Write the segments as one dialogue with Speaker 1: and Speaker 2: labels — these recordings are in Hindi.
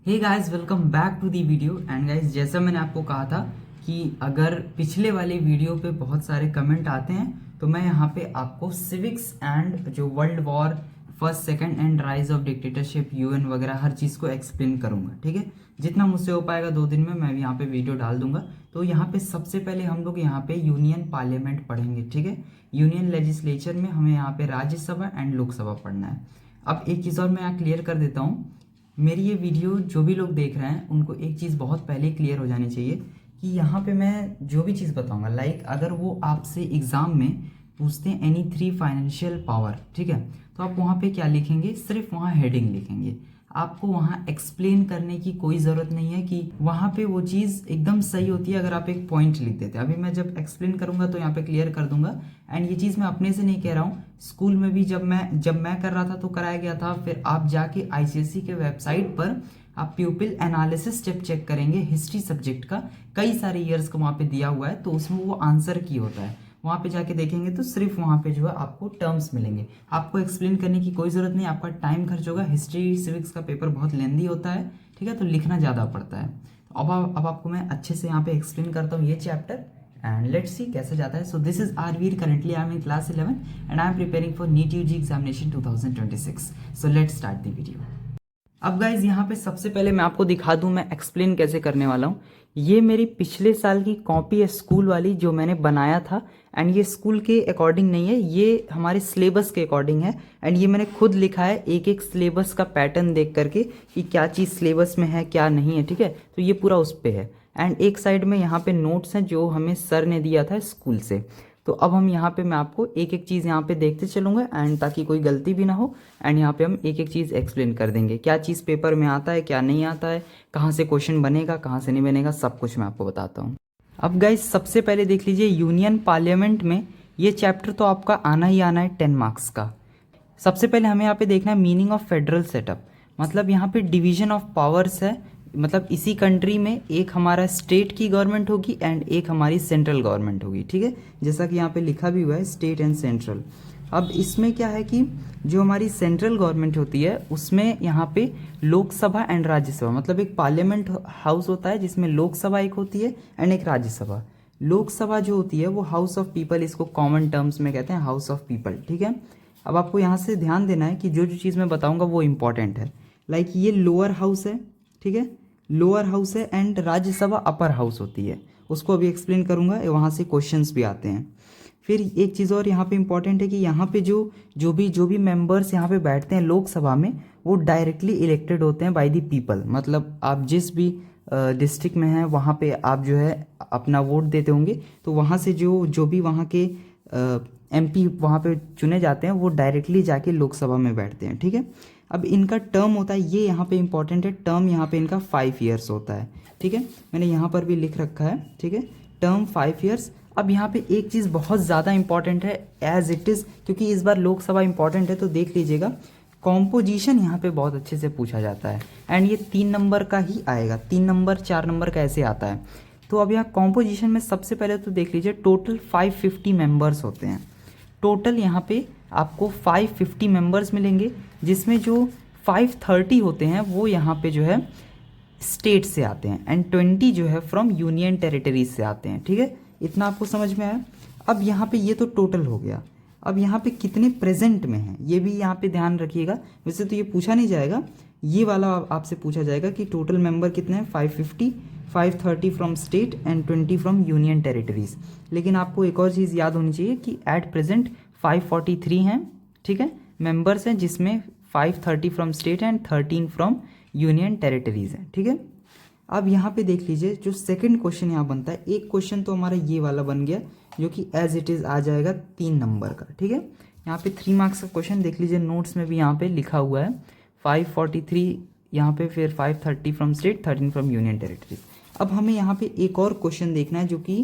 Speaker 1: Hey guys, welcome back to the video. And guys, जैसा मैंने आपको कहा था कि अगर पिछले वाले वीडियो पे बहुत सारे कमेंट आते हैं तो मैं यहाँ पे आपको सिविक्स एंड जो world war first second and rise of dictatorship UN वगैरह हर चीज़ को एक्सप्लेन करूँगा। ठीक है, जितना मुझसे हो पाएगा 2 दिन में मैं यहाँ पे वीडियो डाल दूंगा। तो यहाँ पे सबसे पहले हम लोग यहाँ पे यूनियन पार्लियामेंट पढ़ेंगे। ठीक है, यूनियन लेजिस्लेचर में हमें यहाँ पे राज्यसभा एंड लोकसभा पढ़ना है। अब एक चीज़ और मैं यहाँ क्लियर कर देता हूँ, मेरी ये वीडियो जो भी लोग देख रहे हैं उनको एक चीज़ बहुत पहले क्लियर हो जानी चाहिए कि यहाँ पे मैं जो भी चीज़ बताऊंगा, लाइक अगर वो आपसे एग्ज़ाम में पूछते हैं एनी 3 फाइनेंशियल पावर, ठीक है, तो आप वहाँ पे क्या लिखेंगे, सिर्फ वहाँ हेडिंग लिखेंगे। आपको वहाँ एक्सप्लेन करने की कोई ज़रूरत नहीं है कि वहाँ पे वो चीज़ एकदम सही होती है अगर आप एक पॉइंट लिख देते हैं। अभी मैं जब एक्सप्लेन करूँगा तो यहाँ पे क्लियर कर दूंगा। एंड ये चीज़ मैं अपने से नहीं कह रहा हूँ, स्कूल में भी जब मैं कर रहा था तो कराया गया था। फिर आप जाके आईसीएसई के वेबसाइट पर आप प्यूपिल एनालिसिस जब चेक करेंगे हिस्ट्री सब्जेक्ट का, कई सारे ईयर्स का वहाँ पे दिया हुआ है, तो उसमें वो आंसर की होता है। वहाँ पे जाके देखेंगे तो सिर्फ वहाँ पे जो है आपको टर्म्स मिलेंगे। आपको एक्सप्लेन करने की कोई ज़रूरत नहीं, आपका टाइम खर्च होगा। हिस्ट्री सिविक्स का पेपर बहुत लेंदी होता है, ठीक है, तो लिखना ज़्यादा पड़ता है। तो अब आपको मैं अच्छे से यहाँ पे एक्सप्लेन करता हूँ ये चैप्टर एंड लेट्स सी कैसे जाता है। So this is Aarveer, currently I am in class 11 and I am preparing for NEET UG examination 2026। So let's start the video. अब गाइज यहाँ पे सबसे पहले मैं आपको दिखा दूं मैं एक्सप्लेन कैसे करने वाला हूँ। ये मेरी पिछले साल की कॉपी है स्कूल वाली जो मैंने बनाया था। एंड ये स्कूल के अकॉर्डिंग नहीं है, ये हमारे सिलेबस के अकॉर्डिंग है। एंड ये मैंने खुद लिखा है एक एक सिलेबस का पैटर्न देख करके कि क्या चीज़ सिलेबस में है क्या नहीं है। ठीक है, तो ये पूरा उस पर है। एंड एक साइड में यहाँ पे नोट्स हैं जो हमें सर ने दिया था स्कूल से। तो अब हम यहाँ पे मैं आपको एक एक चीज़ यहाँ पे देखते चलूँगा एंड ताकि कोई गलती भी ना हो। एंड यहाँ पे हम एक एक चीज़ एक्सप्लेन कर देंगे, क्या चीज़ पेपर में आता है क्या नहीं आता है, कहाँ से क्वेश्चन बनेगा कहाँ से नहीं बनेगा, सब कुछ मैं आपको बताता हूँ। अब गाइस सबसे पहले देख लीजिए, यूनियन पार्लियामेंट में ये चैप्टर तो आपका आना ही आना है 10 मार्क्स का। सबसे पहले हमें यहाँ पे देखना है मीनिंग ऑफ फेडरल सेटअप। मतलब यहाँ पे डिवीजन ऑफ पावर्स है, मतलब इसी कंट्री में एक हमारा स्टेट की गवर्नमेंट होगी एंड एक हमारी सेंट्रल गवर्नमेंट होगी। ठीक है, जैसा कि यहाँ पे लिखा भी हुआ है स्टेट एंड सेंट्रल। अब इसमें क्या है कि जो हमारी सेंट्रल गवर्नमेंट होती है उसमें यहाँ पे लोकसभा एंड राज्यसभा, मतलब एक पार्लियामेंट हाउस होता है जिसमें लोकसभा एक होती है एंड एक राज्यसभा। लोकसभा जो होती है वो हाउस ऑफ पीपल, इसको कॉमन टर्म्स में कहते हैं हाउस ऑफ पीपल। ठीक है, अब आपको यहाँ से ध्यान देना है कि जो जो चीज़ मैं बताऊँगा वो इंपॉर्टेंट है। लाइक ये लोअर हाउस है, ठीक है, लोअर हाउस है एंड राज्यसभा अपर हाउस होती है, उसको अभी एक्सप्लेन करूँगा, वहाँ से क्वेश्चंस भी आते हैं। फिर एक चीज़ और यहाँ पे इंपॉर्टेंट है कि यहाँ पे जो भी मेंबर्स यहाँ पे बैठते हैं लोकसभा में वो डायरेक्टली इलेक्टेड होते हैं बाय द पीपल। मतलब आप जिस भी डिस्ट्रिक्ट में हैं वहाँ पे आप जो है अपना वोट देते होंगे, तो वहाँ से जो भी वहाँ के एमपी वहाँ पे चुने जाते हैं वो डायरेक्टली जाके लोकसभा में बैठते हैं। ठीक है, अब इनका टर्म होता है, ये यहाँ पे इंपॉर्टेंट है, टर्म यहाँ पे इनका 5 ईयर्स होता है। ठीक है, मैंने यहाँ पर भी लिख रखा है, ठीक है, टर्म 5 ईयर्स। अब यहाँ पे एक चीज़ बहुत ज़्यादा इंपॉर्टेंट है एज इट इज़, क्योंकि इस बार लोकसभा इंपॉर्टेंट है तो देख लीजिएगा, कॉम्पोजिशन यहाँ पे बहुत अच्छे से पूछा जाता है एंड ये 3 नंबर का ही आएगा, 3 नंबर 4 नंबर का ऐसे आता है। तो अब यहाँ कॉम्पोजिशन में सबसे पहले तो देख लीजिए टोटल 550 मेंबर्स होते हैं। टोटल यहाँ पे आपको 550 मेंबर्स मिलेंगे, जिसमें जो 530 होते हैं वो यहाँ पे जो है स्टेट से आते हैं एंड 20 जो है फ्रॉम यूनियन टेरिटरीज से आते हैं। ठीक है, इतना आपको समझ में आया। अब यहाँ पे ये तो टोटल हो गया, अब यहाँ पे कितने प्रेजेंट में हैं ये भी यहाँ पे ध्यान रखिएगा। वैसे तो ये पूछा नहीं जाएगा, ये वाला आपसे पूछा जाएगा कि टोटल मेंबर कितने हैं, 550, 530 from state and 20 from union territories. लेकिन आपको एक और चीज़ याद होनी चाहिए कि एट प्रेजेंट 543 हैं, ठीक है, मेंबर्स हैं, जिसमें 530 from state and 13 from union territories हैं। ठीक है, अब यहाँ पे देख लीजिए जो सेकंड क्वेश्चन यहाँ बनता है, एक क्वेश्चन तो हमारा ये वाला बन गया जो कि एज इट इज़ आ जाएगा 3 नंबर का। ठीक है, यहाँ पे 3 मार्क्स का क्वेश्चन देख लीजिए, नोट्स में भी यहाँ पे लिखा हुआ है 543 यहाँ पे, फिर 530 from state, 13 from union territories. अब हमें यहाँ पे एक और क्वेश्चन देखना है जो कि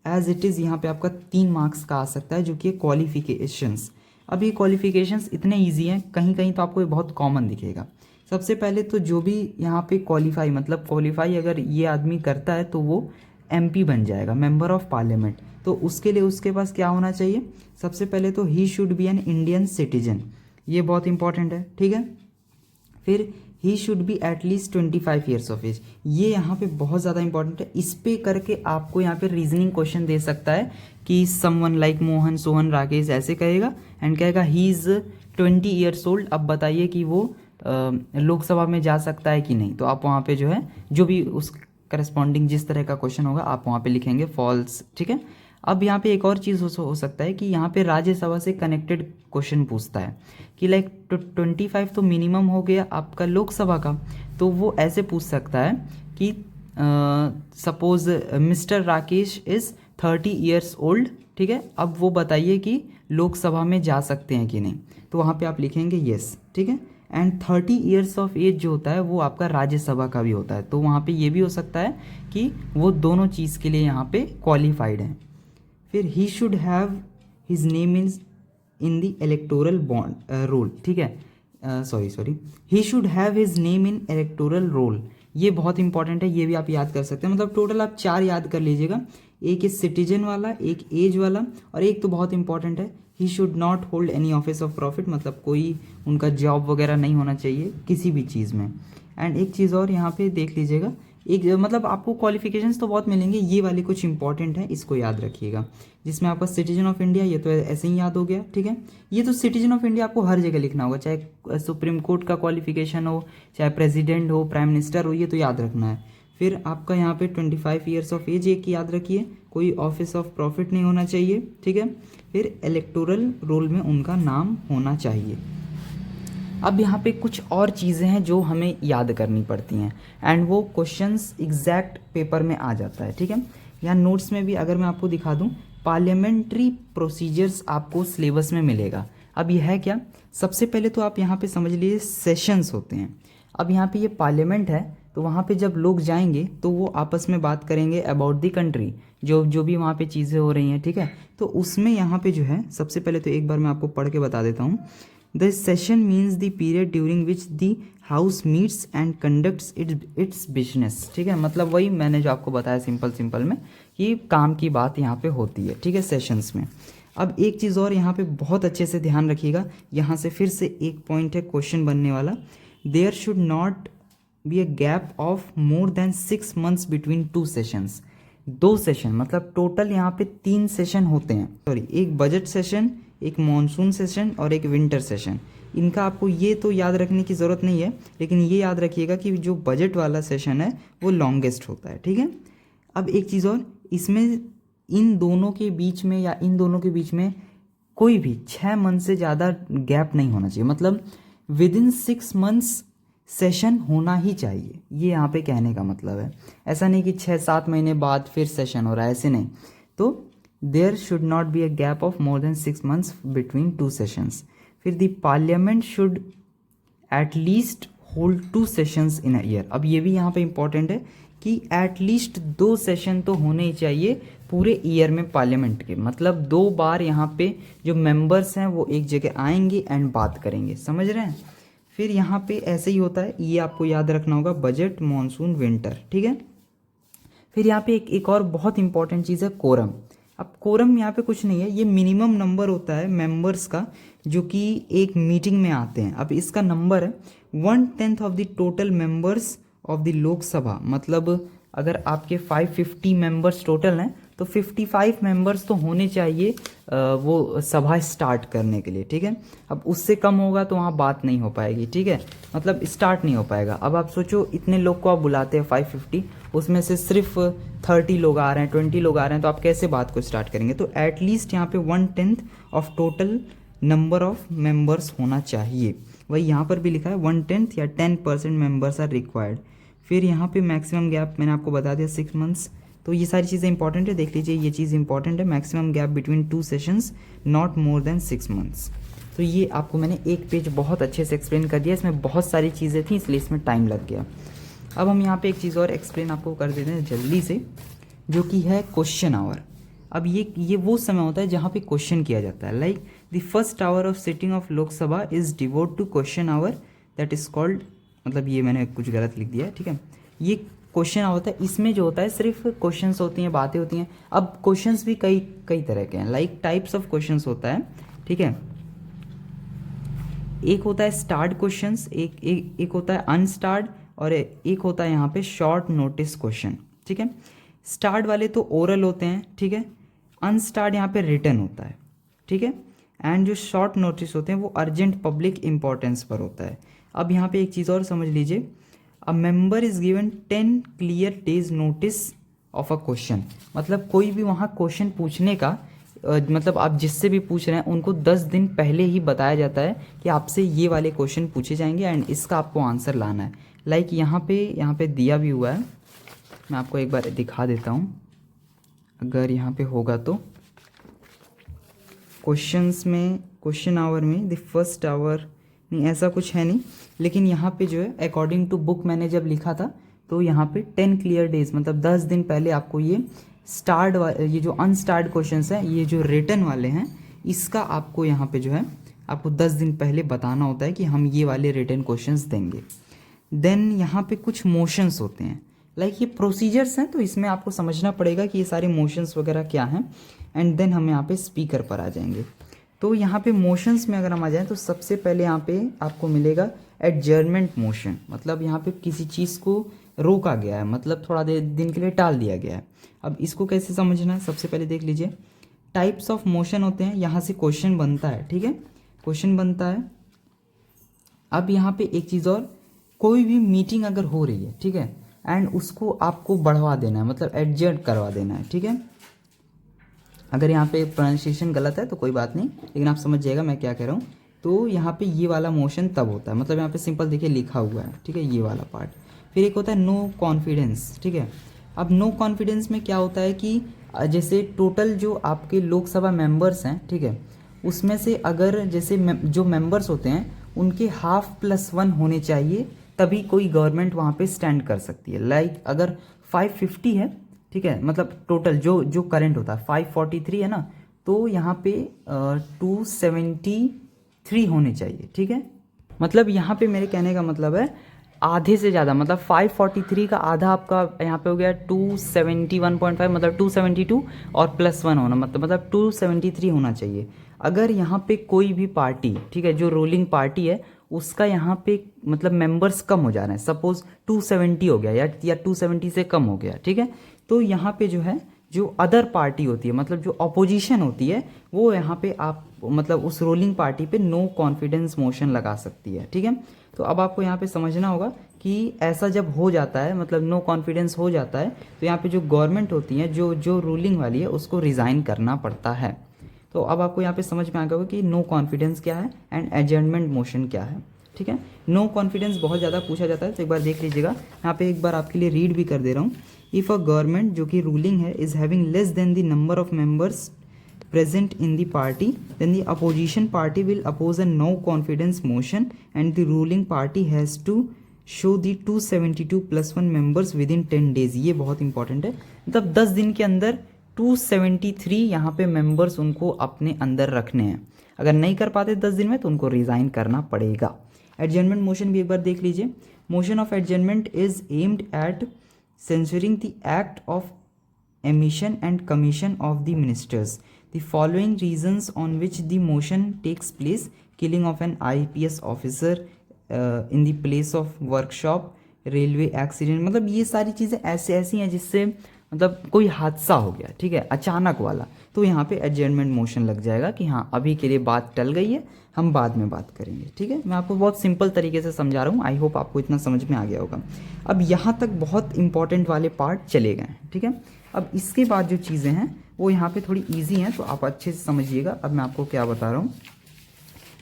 Speaker 1: एज इट इज़ यहाँ पे आपका 3 मार्क्स का आ सकता है, जो कि क्वालिफिकेशंस। अब ये क्वालिफिकेशंस इतने ईजी हैं, कहीं कहीं तो आपको ये बहुत कॉमन दिखेगा। सबसे पहले तो जो भी यहाँ पे क्वालिफाई, मतलब क्वालिफाई अगर ये आदमी करता है तो वो एमपी बन जाएगा, मेंबर ऑफ पार्लियामेंट। तो उसके लिए उसके पास क्या होना चाहिए, सबसे पहले तो he should be an Indian citizen, ये बहुत इंपॉर्टेंट है। ठीक है, फिर he should be at least 25 years of age. ये यहाँ पे बहुत ज़्यादा इंपॉर्टेंट है। इस पे करके आपको यहाँ पे रीजनिंग क्वेश्चन दे सकता है कि समवन लाइक मोहन, सोहन, राकेश ऐसे कहेगा एंड कहेगा ही इज़ 20 ईयर्स ओल्ड। अब बताइए कि वो लोकसभा में जा सकता है कि नहीं। तो आप वहाँ पे जो है जो भी उस करस्पॉन्डिंग जिस तरह का क्वेश्चन होगा आप वहाँ पे लिखेंगे फॉल्स, ठीक है। अब यहाँ पे एक और चीज़ हो सकता है कि यहाँ पे राज्यसभा से कनेक्टेड क्वेश्चन पूछता है कि लाइक 25 तो मिनिमम हो गया आपका लोकसभा का, तो वो ऐसे पूछ सकता है कि suppose mister Rakesh is 30 years old, ठीक है। अब वो बताइए कि लोकसभा में जा सकते हैं कि नहीं। तो वहाँ पे आप लिखेंगे येस, ठीक है। एंड 30 ईयर्स ऑफ एज जो होता है वो आपका राज्यसभा का भी होता है। तो वहाँ पे ये भी हो सकता है कि वो दोनों चीज़ के लिए यहाँ पे क्वालिफाइड हैं। फिर he should have his name in the electoral bond roll, ठीक है। Sorry he should have his name in electoral roll. ये बहुत इंपॉर्टेंट है, ये भी आप याद कर सकते हैं। मतलब टोटल आप 4 याद कर लीजिएगा, एक इज सिटीजन वाला, एक एज वाला, और एक तो बहुत इंपॉर्टेंट है he should not hold any office of profit, मतलब कोई उनका जॉब वगैरह नहीं होना चाहिए किसी भी चीज़ में। एंड एक चीज़ और यहाँ पे देख लीजिएगा, एक मतलब आपको क्वालिफिकेशंस तो बहुत मिलेंगे, ये वाली कुछ इंपॉर्टेंट है, इसको याद रखिएगा। जिसमें आपका सिटीजन ऑफ इंडिया, ये तो ऐसे ही याद हो गया, ठीक है। ये तो सिटीजन ऑफ इंडिया आपको हर जगह लिखना होगा, चाहे सुप्रीम कोर्ट का क्वालिफिकेशन हो, चाहे प्रेसिडेंट हो, प्राइम मिनिस्टर हो, ये तो याद रखना है। फिर आपका यहाँ पे 25 ईयर्स ऑफ एज एक याद रखिए, कोई ऑफिस ऑफ प्रॉफिट नहीं होना चाहिए, ठीक है। फिर इलेक्टोरल रोल में उनका नाम होना चाहिए। अब यहाँ पे कुछ और चीज़ें हैं जो हमें याद करनी पड़ती हैं एंड वो क्वेश्चंस एग्जैक्ट पेपर में आ जाता है, ठीक है। यहाँ नोट्स में भी अगर मैं आपको दिखा दूँ, पार्लियामेंट्री प्रोसीजर्स आपको सिलेबस में मिलेगा। अब यह है क्या, सबसे पहले तो आप यहाँ पे समझ लीजिए सेशंस होते हैं। अब यहाँ पे ये पार्लियामेंट है, तो वहाँ पे जब लोग जाएंगे तो वो आपस में बात करेंगे अबाउट द कंट्री, जो भी वहाँ पे चीज़ें हो रही हैं, ठीक है। तो उसमें यहाँ पे जो है सबसे पहले तो एक बार मैं आपको पढ़ के बता देता हूँ। The session means the period during which the house meets and conducts it's business, ठीक है। मतलब वही मैंने जो आपको बताया सिंपल में कि काम की बात यहाँ पे होती है, ठीक है, सेशंस में। अब एक चीज़ और यहाँ पे बहुत अच्छे से ध्यान रखिएगा, यहाँ से फिर से एक पॉइंट है क्वेश्चन बनने वाला, there should not be a gap of more than 6 months between 2 sessions. 2 session मतलब टोटल यहाँ पे 3 सेशन होते हैं, सॉरी, एक बजट सेशन, एक मॉनसून सेशन और एक विंटर सेशन। इनका आपको ये तो याद रखने की ज़रूरत नहीं है, लेकिन ये याद रखिएगा कि जो बजट वाला सेशन है वो लॉन्गेस्ट होता है, ठीक है। अब एक चीज़ और, इसमें इन दोनों के बीच में या इन दोनों के बीच में कोई भी 6 मंथ से ज़्यादा गैप नहीं होना चाहिए। मतलब विद इन 6 months सेशन होना ही चाहिए, ये यहाँ पे कहने का मतलब है। ऐसा नहीं कि 6-7 महीने बाद फिर सेशन हो रहा है, ऐसे नहीं। तो there should not be a gap of more than 6 months between 2 sessions. फिर the parliament should at least hold 2 sessions in a year. अब ये भी यहाँ पे इंपॉर्टेंट है कि एट लीस्ट 2 सेशन तो होने ही चाहिए पूरे ईयर में पार्लियामेंट के। मतलब 2 बार यहाँ पे जो मेंबर्स हैं वो एक जगह आएंगे एंड बात करेंगे, समझ रहे हैं। फिर यहाँ पे ऐसे ही होता है, ये आपको याद रखना होगा, बजट, मॉनसून, विंटर, ठीक है। फिर यहाँ पे एक और बहुत इंपॉर्टेंट चीज़ है कोरम। अब कोरम यहाँ पे कुछ नहीं है, ये मिनिमम नंबर होता है मेंबर्स का जो कि एक मीटिंग में आते हैं। अब इसका नंबर है 1/10 of the total members of the Lok Sabha. मतलब अगर आपके 550 मेंबर्स टोटल हैं तो 55 मेंबर्स तो होने चाहिए वो सभा स्टार्ट करने के लिए, ठीक है। अब उससे कम होगा तो वहाँ बात नहीं हो पाएगी, ठीक है, मतलब स्टार्ट नहीं हो पाएगा। अब आप सोचो इतने लोग को आप बुलाते हैं 550, उसमें से सिर्फ 30 लोग आ रहे हैं, 20 लोग आ रहे हैं, तो आप कैसे बात को स्टार्ट करेंगे। तो एटलीस्ट यहाँ पे 1/10 of total number of members होना चाहिए। वही यहाँ पर भी लिखा है 1/10 या 10% मेंबर्स आर रिक्वायर्ड। फिर यहाँ पे मैक्सिमम गैप मैंने आपको बता दिया 6 months। तो ये सारी चीज़ें इंपॉर्टेंट है, देख लीजिए ये चीज़ इंपॉर्टेंट है, maximum gap between 2 sessions not more than 6 months। तो ये आपको मैंने एक पेज बहुत अच्छे से एक्सप्लेन कर दिया, इसमें बहुत सारी चीज़ें थी इसलिए इसमें टाइम लग गया। अब हम यहाँ पे एक चीज़ और एक्सप्लेन आपको कर देते हैं जल्दी से, जो कि है क्वेश्चन आवर। अब ये वो समय होता है जहाँ पे क्वेश्चन किया जाता है। Like the first hour of sitting of Lok Sabha is devote to question hour that is called, मतलब ये मैंने कुछ गलत लिख दिया है, ठीक है। ये क्वेश्चन होता है, इसमें जो होता है सिर्फ क्वेश्चंस होती हैं, बातें होती हैं। अब क्वेश्चंस भी कई तरह के हैं, लाइक टाइप्स ऑफ क्वेश्चंस होता है, ठीक है। एक होता है स्टार्ड क्वेश्चंस, एक होता है अनस्टार्ड, और एक होता है यहाँ पे शॉर्ट नोटिस क्वेश्चन, ठीक है। स्टार्ड वाले तो ओरल होते हैं, ठीक है। अनस्टार्ड यहाँ पे रिटन होता है, ठीक है। एंड जो शॉर्ट नोटिस होते हैं वो अर्जेंट पब्लिक इंपॉर्टेंस पर होता है। अब यहाँ पे एक चीज़ और समझ लीजिए, a member is given 10 clear days notice of a question, मतलब कोई भी वहाँ क्वेश्चन पूछने का मतलब आप जिससे भी पूछ रहे हैं उनको 10 दिन पहले ही बताया जाता है कि आपसे ये वाले क्वेश्चन पूछे जाएंगे एंड इसका आपको आंसर लाना है। लाइक यहाँ पे दिया भी हुआ है, मैं आपको एक बार दिखा देता हूँ अगर यहाँ पे होगा तो। क्वेश्चन आवर में द फर्स्ट आवर नहीं, ऐसा कुछ है नहीं, लेकिन यहाँ पे जो है अकॉर्डिंग टू बुक मैंने जब लिखा था तो यहाँ पे 10 क्लियर डेज मतलब 10 दिन पहले आपको ये ये जो अनस्टार्ड क्वेश्चंस हैं, ये जो रिटन वाले हैं, इसका आपको यहाँ पे जो है आपको 10 दिन पहले बताना होता है कि हम ये वाले रिटन क्वेश्चंस देंगे। देन यहाँ पे कुछ मोशंस होते हैं, लाइक ये प्रोसीजर्स हैं, तो इसमें आपको समझना पड़ेगा कि ये सारे मोशंस वगैरह क्या हैं। एंड देन हम यहाँ पे स्पीकर पर आ जाएंगे। तो यहाँ पे मोशंस में अगर हम आ जाएं तो सबसे पहले यहाँ पे आपको मिलेगा एडजर्नमेंट मोशन, मतलब यहाँ पे किसी चीज़ को रोका गया है, मतलब थोड़ा देर दिन के लिए टाल दिया गया है। अब इसको कैसे समझना है, सबसे पहले देख लीजिए, टाइप्स ऑफ मोशन होते हैं, यहाँ से क्वेश्चन बनता है, ठीक है, क्वेश्चन बनता है। अब यहाँ पे एक चीज़ और, कोई भी मीटिंग अगर हो रही है, ठीक है, एंड उसको आपको बढ़वा देना है, मतलब एडजस्ट करवा देना है, ठीक है। अगर यहाँ पे प्रोनाउंसिएशन गलत है तो कोई बात नहीं, लेकिन आप समझ जाएगा मैं क्या कह रहा हूँ। तो यहाँ पे ये वाला मोशन तब होता है, मतलब यहाँ पे सिंपल देखिए लिखा हुआ है, ठीक है, ये वाला पार्ट। फिर एक होता है नो कॉन्फिडेंस, ठीक है। अब नो कॉन्फिडेंस में क्या होता है कि जैसे टोटल जो आपके लोकसभा मेंबर्स हैं, ठीक है, उसमें से अगर जैसे जो मेंबर्स होते हैं उनके ½ + 1 होने चाहिए, तभी कोई गवर्नमेंट वहाँ पे स्टैंड कर सकती है। लाइक अगर 550 है, ठीक है, मतलब टोटल जो करंट होता है 543 है ना, तो यहाँ पे 273 होने चाहिए, ठीक है। मतलब यहाँ पे मेरे कहने का मतलब है आधे से ज़्यादा, मतलब 543 का आधा आपका यहाँ पे हो गया 271.5, मतलब 272 और +1 होना, मतलब 273 होना चाहिए। अगर यहाँ पे कोई भी पार्टी, ठीक है, जो रूलिंग पार्टी है, उसका यहाँ पे मतलब मेंबर्स कम हो जा रहे हैं, सपोज 270 हो गया या 270 से कम हो गया, ठीक है, तो यहाँ पे जो है जो अदर पार्टी होती है, मतलब जो अपोजिशन होती है, वो यहाँ पे आप मतलब उस रूलिंग पार्टी पे नो कॉन्फिडेंस मोशन लगा सकती है, ठीक है। तो अब आपको यहाँ पे समझना होगा कि ऐसा जब हो जाता है, मतलब नो कॉन्फिडेंस हो जाता है, तो यहाँ पे जो गवर्नमेंट होती है, जो रूलिंग वाली है, उसको रिज़ाइन करना पड़ता है। तो अब आपको यहाँ पे समझ में आ गया होगा कि नो कॉन्फिडेंस क्या है एंड एडजर्नमेंट मोशन क्या है, ठीक है। नो कॉन्फिडेंस बहुत ज़्यादा पूछा जाता है, तो एक बार देख लीजिएगा, यहाँ पे एक बार आपके लिए रीड भी कर दे रहा हूँ। इफ़ अ गवर्नमेंट जो कि रूलिंग है is having less than the number of members present in the party, then the opposition party will oppose a no confidence motion and the ruling party has to show the 272 + 1 members within 10 days। ये बहुत इंपॉर्टेंट है, मतलब 10 दिन के अंदर 273 यहाँ पे मेंबर्स उनको अपने अंदर रखने हैं। अगर नहीं कर पाते 10 दिन में तो उनको रिज़ाइन करना पड़ेगा। एडजर्नमेंट मोशन भी एक बार देख लीजिए। Motion of adjournment is aimed at censoring the act of emission and commission of the ministers. The following reasons on which the motion takes place: killing of an IPS officer in the place of workshop, railway accident, मतलब ये सारी चीज़ें ऐसी हैं जिससे मतलब कोई हादसा हो गया, ठीक है, अचानक वाला, तो यहाँ पे एडजर्नमेंट मोशन लग जाएगा कि हाँ अभी के लिए बात टल गई है, हम बाद में बात करेंगे, ठीक है। मैं आपको बहुत सिंपल तरीके से समझा रहा हूँ, आई होप आपको इतना समझ में आ गया होगा। अब यहाँ तक बहुत इंपॉर्टेंट वाले पार्ट चले गए हैं, ठीक है। अब इसके बाद जो चीज़ें हैं वो यहाँ पे थोड़ी इजी हैं, तो आप अच्छे से समझिएगा। अब मैं आपको क्या बता रहा हूँ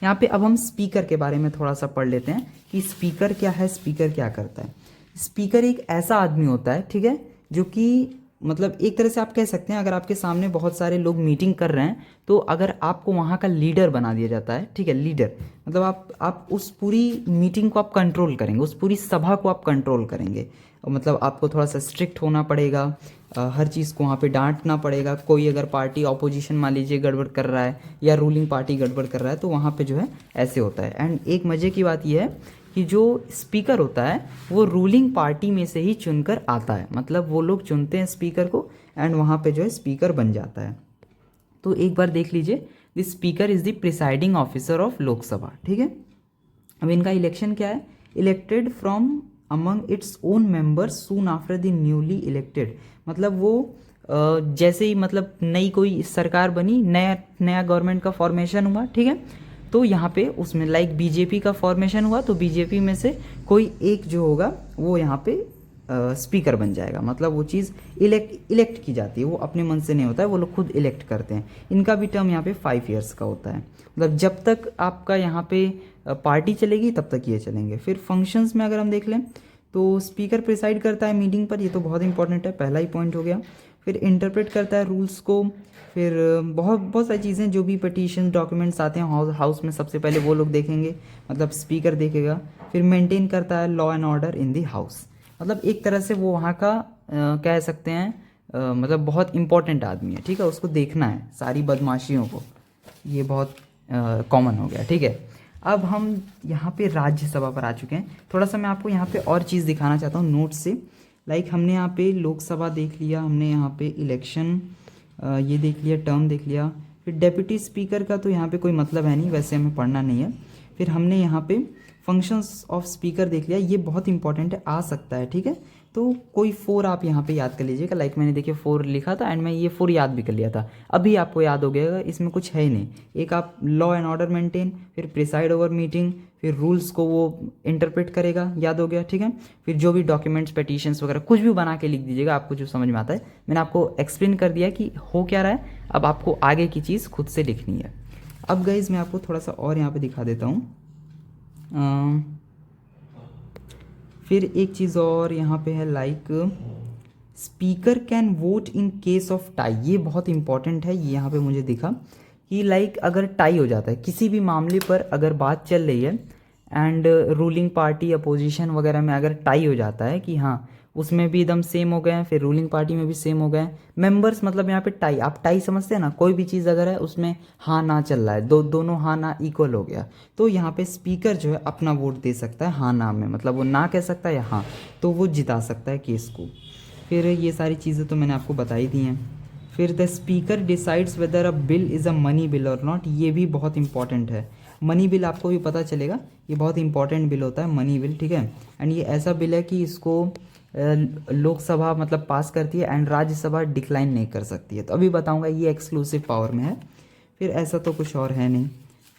Speaker 1: यहाँ पे। अब हम स्पीकर के बारे में थोड़ा सा पढ़ लेते हैं कि स्पीकर क्या है, स्पीकर क्या करता है। स्पीकर एक ऐसा आदमी होता है, ठीक है, जो कि मतलब एक तरह से आप कह सकते हैं, अगर आपके सामने बहुत सारे लोग मीटिंग कर रहे हैं तो अगर आपको वहाँ का लीडर बना दिया जाता है, ठीक है, लीडर मतलब आप उस पूरी मीटिंग को आप कंट्रोल करेंगे, उस पूरी सभा को आप कंट्रोल करेंगे। मतलब आपको थोड़ा सा स्ट्रिक्ट होना पड़ेगा, हर चीज़ को वहाँ पे डांटना पड़ेगा। कोई अगर पार्टी ऑपोजिशन मान लीजिए गड़बड़ कर रहा है या रूलिंग पार्टी गड़बड़ कर रहा है, तो वहाँ पे जो है ऐसे होता है। एंड एक मज़े की बात यह है कि जो स्पीकर होता है वो रूलिंग पार्टी में से ही चुनकर आता है, मतलब वो लोग चुनते हैं स्पीकर को एंड वहाँ पे जो है स्पीकर बन जाता है। तो एक बार देख लीजिए, the speaker is the presiding officer of Lok Sabha, ठीक है। अब इनका इलेक्शन क्या है, elected from among its own members soon after the newly elected, मतलब वो जैसे ही मतलब नई कोई सरकार बनी, नया नया गवर्नमेंट का फॉर्मेशन हुआ, ठीक है, तो यहाँ पे उसमें लाइक बीजेपी का फॉर्मेशन हुआ तो बीजेपी में से कोई एक जो होगा वो यहाँ पे स्पीकर बन जाएगा, मतलब वो चीज़ इलेक्ट की जाती है, वो अपने मन से नहीं होता है, वो लोग खुद इलेक्ट करते हैं। इनका भी टर्म यहाँ पे 5 ईयर्स का होता है, मतलब जब तक आपका यहाँ पे पार्टी चलेगी तब तक ये चलेंगे। फिर फंक्शंस में अगर हम देख लें तो स्पीकर प्रिसाइड करता है मीटिंग पर, ये तो बहुत इंपॉर्टेंट है, पहला ही पॉइंट हो गया। फिर इंटरप्रेट करता है रूल्स को, फिर बहुत बहुत सारी चीज़ें जो भी पटिशन डॉक्यूमेंट्स आते हैं हाउस में सबसे पहले वो लोग देखेंगे, मतलब स्पीकर देखेगा। फिर मेंटेन करता है law and order in the house, मतलब एक तरह से वो वहाँ का कह सकते हैं मतलब बहुत इंपॉर्टेंट आदमी है, ठीक है, उसको देखना है सारी बदमाशियों को, ये बहुत कॉमन हो गया, ठीक है। अब हम यहाँ पे राज्यसभा पर आ चुके हैं। थोड़ा सा मैं आपको यहाँ पे और चीज़ दिखाना चाहता हूँ नोट से, लाइक हमने यहाँ पे लोकसभा देख लिया, हमने यहाँ पे इलेक्शन ये देख लिया, टर्म देख लिया। फिर डेप्यूटी स्पीकर का तो यहाँ पे कोई मतलब है नहीं, वैसे हमें पढ़ना नहीं है। फिर हमने यहाँ पे फंक्शंस ऑफ स्पीकर देख लिया, ये बहुत इंपॉर्टेंट है, आ सकता है, ठीक है। तो कोई 4 आप यहाँ पे याद कर लीजिएगा, लाइक मैंने देखिए 4 लिखा था एंड मैं ये 4 याद भी कर लिया था, अभी आपको याद हो गया, इसमें कुछ है ही नहीं। एक आप लॉ एंड ऑर्डर मेंटेन, फिर प्रिसाइड ओवर मीटिंग, फिर रूल्स को वो इंटरप्रेट करेगा, याद हो गया, ठीक है। फिर जो भी डॉक्यूमेंट्स पेटिशंस वगैरह कुछ भी बना के लिख दीजिएगा, आपको जो समझ में आता है। मैंने आपको एक्सप्लेन कर दिया कि हो क्या रहा है, अब आपको आगे की चीज़ खुद से लिखनी है। अब गाइज मैं आपको थोड़ा सा और यहाँ पे दिखा देता हूँ। फिर एक चीज़ और यहाँ पे है, like speaker can vote in case of tie, ये बहुत इंपॉर्टेंट है। ये यहाँ पे मुझे दिखा कि लाइक अगर टाई हो जाता है किसी भी मामले पर, अगर बात चल रही है एंड रूलिंग पार्टी अपोजिशन वगैरह में अगर टाई हो जाता है कि हाँ उसमें भी एकदम सेम हो गए हैं, फिर रूलिंग पार्टी में भी सेम हो गए हैं मेंबर्स, मतलब यहाँ पे टाई, आप टाई समझते हैं ना, कोई भी चीज़ अगर है उसमें हाँ ना चल रहा है, दोनों हाँ ना इक्वल हो गया, तो यहाँ पे स्पीकर जो है अपना वोट दे सकता है हाँ ना में, मतलब वो ना कह सकता है या हाँ, तो वो जिता सकता है केस को। फिर ये सारी चीज़ें तो मैंने आपको बताई दी हैं। फिर the speaker decides whether a bill is a money bill और नॉट, ये भी बहुत इंपॉर्टेंट है। मनी बिल आपको भी पता चलेगा, ये बहुत इंपॉर्टेंट बिल होता है मनी बिल, ठीक है। एंड ये ऐसा बिल है कि इसको लोकसभा मतलब पास करती है एंड राज्यसभा डिक्लाइन नहीं कर सकती है, तो अभी बताऊंगा, ये एक्सक्लूसिव पावर में है। फिर ऐसा तो कुछ और है नहीं।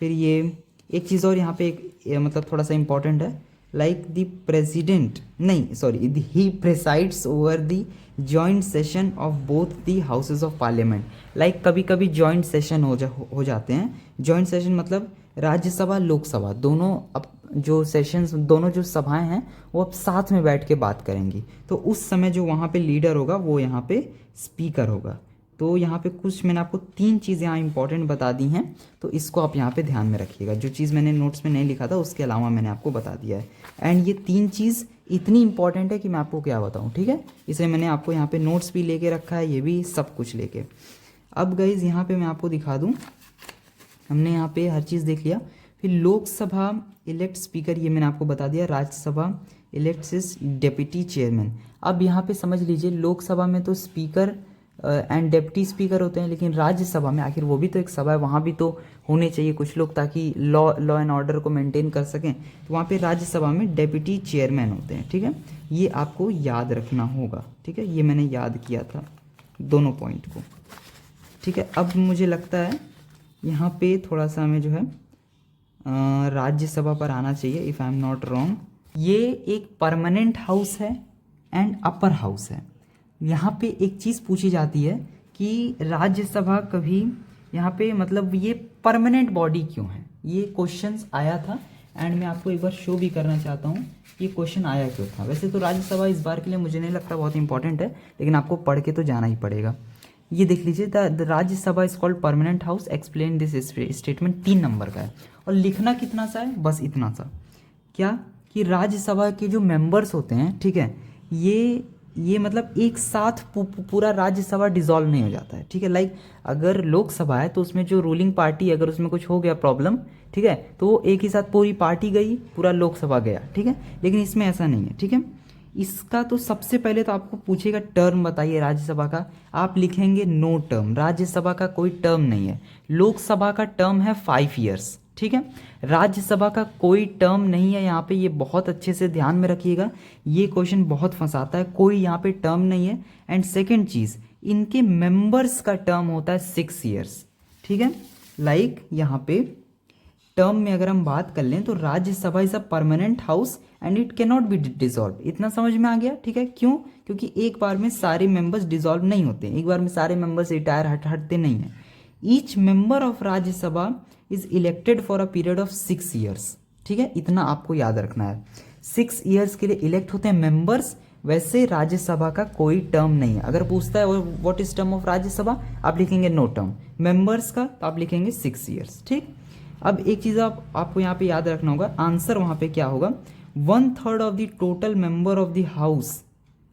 Speaker 1: फिर ये एक चीज़ और यहाँ पे मतलब थोड़ा सा इंपॉर्टेंट है, लाइक द प्रेसिडेंट नहीं sorry he presides over the joint session of both the houses of parliament, like कभी कभी जॉइंट सेशन हो जाते हैं। जॉइंट सेशन मतलब राज्यसभा लोकसभा दोनों अब जो सेशंस, दोनों जो सभाएं हैं वो अब साथ में बैठ के बात करेंगी, तो उस समय जो वहाँ पे लीडर होगा वो यहाँ पे स्पीकर होगा। तो यहाँ पे कुछ मैंने आपको 3 चीज़ें यहाँ इंपॉर्टेंट बता दी हैं, तो इसको आप यहाँ पे ध्यान में रखिएगा। जो चीज़ मैंने नोट्स में नहीं लिखा था उसके अलावा मैंने आपको बता दिया है। एंड ये 3 चीज़ इतनी इंपॉर्टेंट है कि मैं आपको क्या बताऊँ, ठीक है, इसलिए मैंने आपको यहाँ पे नोट्स भी लेके रखा है, ये भी सब कुछ लेके। अब गाइज यहाँ पे मैं आपको दिखा दूँ, हमने यहाँ पे हर चीज़ देख लिया। फिर लोकसभा इलेक्ट स्पीकर, ये मैंने आपको बता दिया। Rajya Sabha elects is deputy chairman. अब यहाँ पे समझ लीजिए, लोकसभा में तो स्पीकर एंड डेप्यूटी स्पीकर होते हैं, लेकिन राज्यसभा में आखिर वो भी तो एक सभा है, वहाँ भी तो होने चाहिए कुछ लोग ताकि लॉ एंड ऑर्डर को मेंटेन कर सकें, तो वहाँ पे राज्यसभा में डेप्यूटी चेयरमैन होते हैं, ठीक है। ये आपको याद रखना होगा, ठीक है, ये मैंने याद किया था दोनों पॉइंट को, ठीक है। अब मुझे लगता है यहाँ पे थोड़ा सा हमें जो है राज्यसभा पर आना चाहिए, if I am not wrong. ये एक परमानेंट हाउस है एंड अपर हाउस है। यहाँ पे एक चीज़ पूछी जाती है कि राज्यसभा कभी यहाँ पे मतलब ये परमानेंट बॉडी क्यों है, ये क्वेश्चंस आया था एंड मैं आपको एक बार शो भी करना चाहता हूँ ये क्वेश्चन आया क्यों था। वैसे तो राज्यसभा इस बार के लिए मुझे नहीं लगता बहुत इंपॉर्टेंट है, लेकिन आपको पढ़ के तो जाना ही पड़ेगा। ये देख लीजिए, the Rajya Sabha is called permanent house, explain this statement, 3 number का है और लिखना कितना सा है, बस इतना सा, क्या कि राज्यसभा के जो मेंबर्स होते हैं, ठीक है, ये मतलब एक साथ पूरा राज्यसभा डिसॉल्व नहीं हो जाता है, ठीक है। लाइक अगर लोकसभा है तो उसमें जो रूलिंग पार्टी अगर उसमें कुछ हो गया प्रॉब्लम, ठीक है, तो एक ही साथ पूरी पार्टी गई, पूरा लोकसभा गया, ठीक है, लेकिन इसमें ऐसा नहीं है, ठीक है। इसका तो सबसे पहले तो आपको पूछेगा टर्म बताइए राज्यसभा का, आप लिखेंगे नो टर्म, राज्यसभा का कोई टर्म नहीं है। लोकसभा का टर्म है 5 ईयर्स, ठीक है। राज्यसभा का कोई टर्म नहीं है यहाँ पे, ये बहुत अच्छे से ध्यान में रखिएगा, ये क्वेश्चन बहुत फंसाता है, कोई यहाँ पे टर्म नहीं है। एंड सेकेंड चीज, इनके मेंबर्स का टर्म होता है 6 ईयर्स, ठीक है। लाइक यहाँ पे टर्म में अगर हम बात कर लें तो Rajya Sabha is a permanent house and it can not be dissolve. इतना समझ में आ गया, ठीक है। क्यों? क्योंकि एक बार में सारे मेंबर्स डिसॉल्व नहीं होते, एक बार में सारे मेंबर्स रिटायर हटते नहीं है। Each member of Rajya Sabha is elected for a period of 6 years, ठीक है। इतना आपको याद रखना है, 6 ईयर्स के लिए इलेक्ट होते हैं मेंबर्स। वैसे राज्यसभा का कोई टर्म नहीं है। अगर पूछता है what is term of Rajya Sabha, आप लिखेंगे नो टर्म। मेंबर्स का तो आप लिखेंगे 6 ईयर्स, ठीक। अब एक चीज आपको यहाँ पे याद रखना होगा, आंसर वहां पे क्या होगा, 1/3 of the total member of the house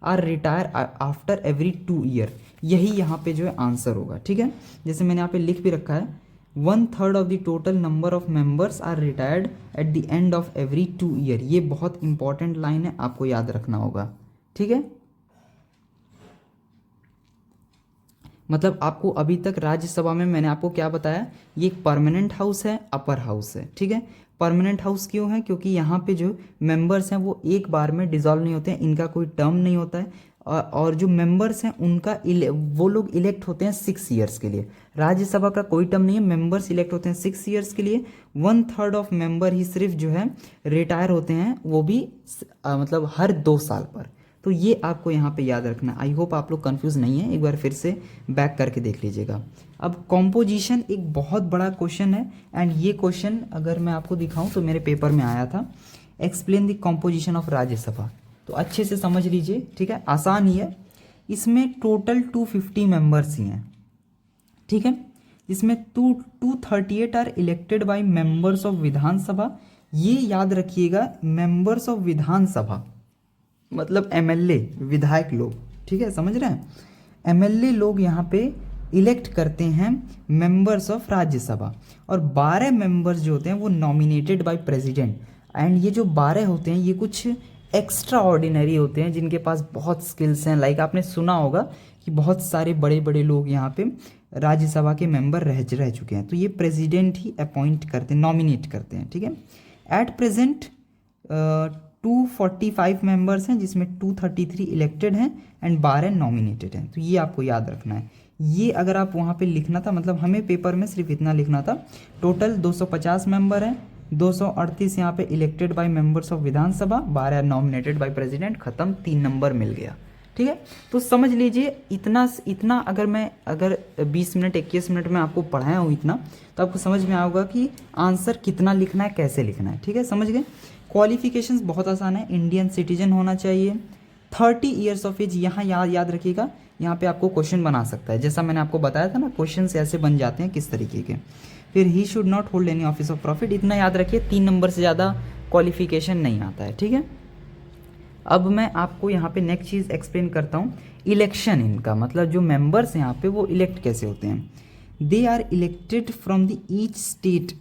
Speaker 1: are retire after every 2 year. यही यहाँ पे जो है आंसर होगा, ठीक है। जैसे मैंने यहाँ पे लिख भी रखा है, 1/3 of the total number of members are retired at the end of every 2 year. ये बहुत इंपॉर्टेंट लाइन है, आपको याद रखना होगा, ठीक है। मतलब आपको अभी तक राज्यसभा में मैंने आपको क्या बताया, ये एक परमानेंट हाउस है, अपर हाउस है, ठीक है। परमानेंट हाउस क्यों है? क्योंकि यहाँ पे जो मेंबर्स हैं वो एक बार में डिसॉल्व नहीं होते हैं, इनका कोई टर्म नहीं होता है, और जो मेंबर्स हैं उनका वो लोग इलेक्ट होते हैं 6 ईयर्स के लिए। राज्यसभा का कोई टर्म नहीं है, मेंबर्स इलेक्ट होते हैं 6 ईयर्स के लिए। 1/3 ऑफ मेंबर ही सिर्फ जो है रिटायर होते हैं, वो भी मतलब हर 2 साल पर। तो ये आपको यहाँ पे याद रखना। आई होप आप लोग कंफ्यूज नहीं है, एक बार फिर से बैक करके देख लीजिएगा। अब कॉम्पोजिशन एक बहुत बड़ा क्वेश्चन है, एंड ये क्वेश्चन अगर मैं आपको दिखाऊं तो मेरे पेपर में आया था, explain the composition of Rajya Sabha. तो अच्छे से समझ लीजिए, ठीक है, आसान ही है। इसमें टोटल 250 मेंबर्स ही हैं, ठीक है। इसमें 238 are elected by members of Vidhansabha. ये याद रखिएगा, मेंबर्स ऑफ विधानसभा मतलब एमएलए, विधायक लोग, ठीक है, समझ रहे हैं। एमएलए लोग यहाँ पे इलेक्ट करते हैं मेंबर्स ऑफ राज्यसभा, और 12 मेंबर्स जो होते हैं वो नॉमिनेटेड बाय प्रेसिडेंट। एंड ये जो 12 होते हैं ये कुछ एक्स्ट्रा ऑर्डिनरी होते हैं, जिनके पास बहुत स्किल्स हैं। लाइक आपने सुना होगा कि बहुत सारे बड़े बड़े लोग यहाँ पे राज्यसभा के मेंबर रह चुके हैं, तो ये प्रेसिडेंट ही अपॉइंट करते हैं, नॉमिनेट करते हैं, ठीक है। एट प्रेजेंट 245 मेंबर्स हैं, जिसमें 233 इलेक्टेड हैं एंड 12 नॉमिनेटेड हैं। तो ये आपको याद रखना है। ये अगर आप वहाँ पे लिखना था, मतलब हमें पेपर में सिर्फ इतना लिखना था, टोटल 250 मेंबर हैं, 238 यहाँ पे elected by members of Vidhan Sabha, 12 nominated by president, खत्म, 3 नंबर मिल गया, ठीक है। तो समझ लीजिए इतना अगर 20 मिनट 21 मिनट में आपको पढ़ाया हूँ इतना, तो आपको समझ में आएगा कि आंसर कितना लिखना है, कैसे लिखना है, ठीक है, समझ गए। क्वालिफिकेशंस बहुत आसान है, इंडियन सिटीजन होना चाहिए, 30 ईयर्स ऑफ एज। यहाँ याद रखिएगा, यहाँ पे आपको क्वेश्चन बना सकता है, जैसा मैंने आपको बताया था ना, क्वेश्चन ऐसे बन जाते हैं किस तरीके के। फिर he should not hold any office of profit, इतना याद रखिए, 3 नंबर से ज़्यादा क्वालिफिकेशन नहीं आता है, ठीक है। अब मैं आपको यहाँ पे नेक्स्ट चीज़ एक्सप्लेन करता हूँ, इलेक्शन इनका, मतलब जो मेंबर्स यहाँ पे वो इलेक्ट कैसे होते हैं। They are elected from the each state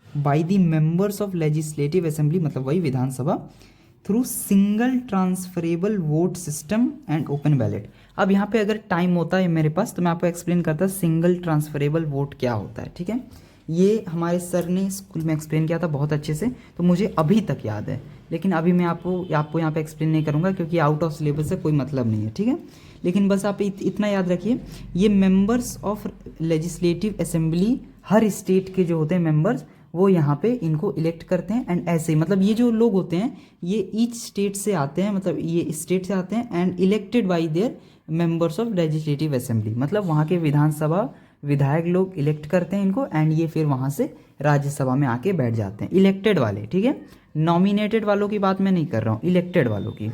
Speaker 1: by the members of legislative assembly, मतलब वही Vidhansabha, through single transferable vote system and open ballot. अब यहाँ पे अगर टाइम होता है मेरे पास तो मैं आपको एक्सप्लेन करता सिंगल ट्रांसफरेबल वोट क्या होता है, ठीक है। ये हमारे सर ने स्कूल में एक्सप्लेन किया था बहुत अच्छे से, तो मुझे अभी तक याद है, लेकिन अभी मैं आपको यहाँ पे एक्सप्लेन नहीं करूँगा क्योंकि आउट ऑफ सिलेबस से कोई मतलब नहीं है, ठीक है। लेकिन बस आप इतना याद रखिए, ये members of legislative assembly, her state के जो होते हैं मेंबर्स, वो यहाँ पे इनको इलेक्ट करते हैं। एंड ऐसे मतलब ये जो लोग होते हैं ये ईच स्टेट से आते हैं, मतलब ये स्टेट से आते हैं, and elected by there members of legislative assembly, मतलब वहाँ के विधानसभा विधायक लोग इलेक्ट करते हैं इनको, एंड ये फिर वहाँ से राज्यसभा में आके बैठ जाते हैं, इलेक्टेड वाले, ठीक है। नॉमिनेटेड वालों की बात मैं नहीं कर रहा हूँ, इलेक्टेड वालों की।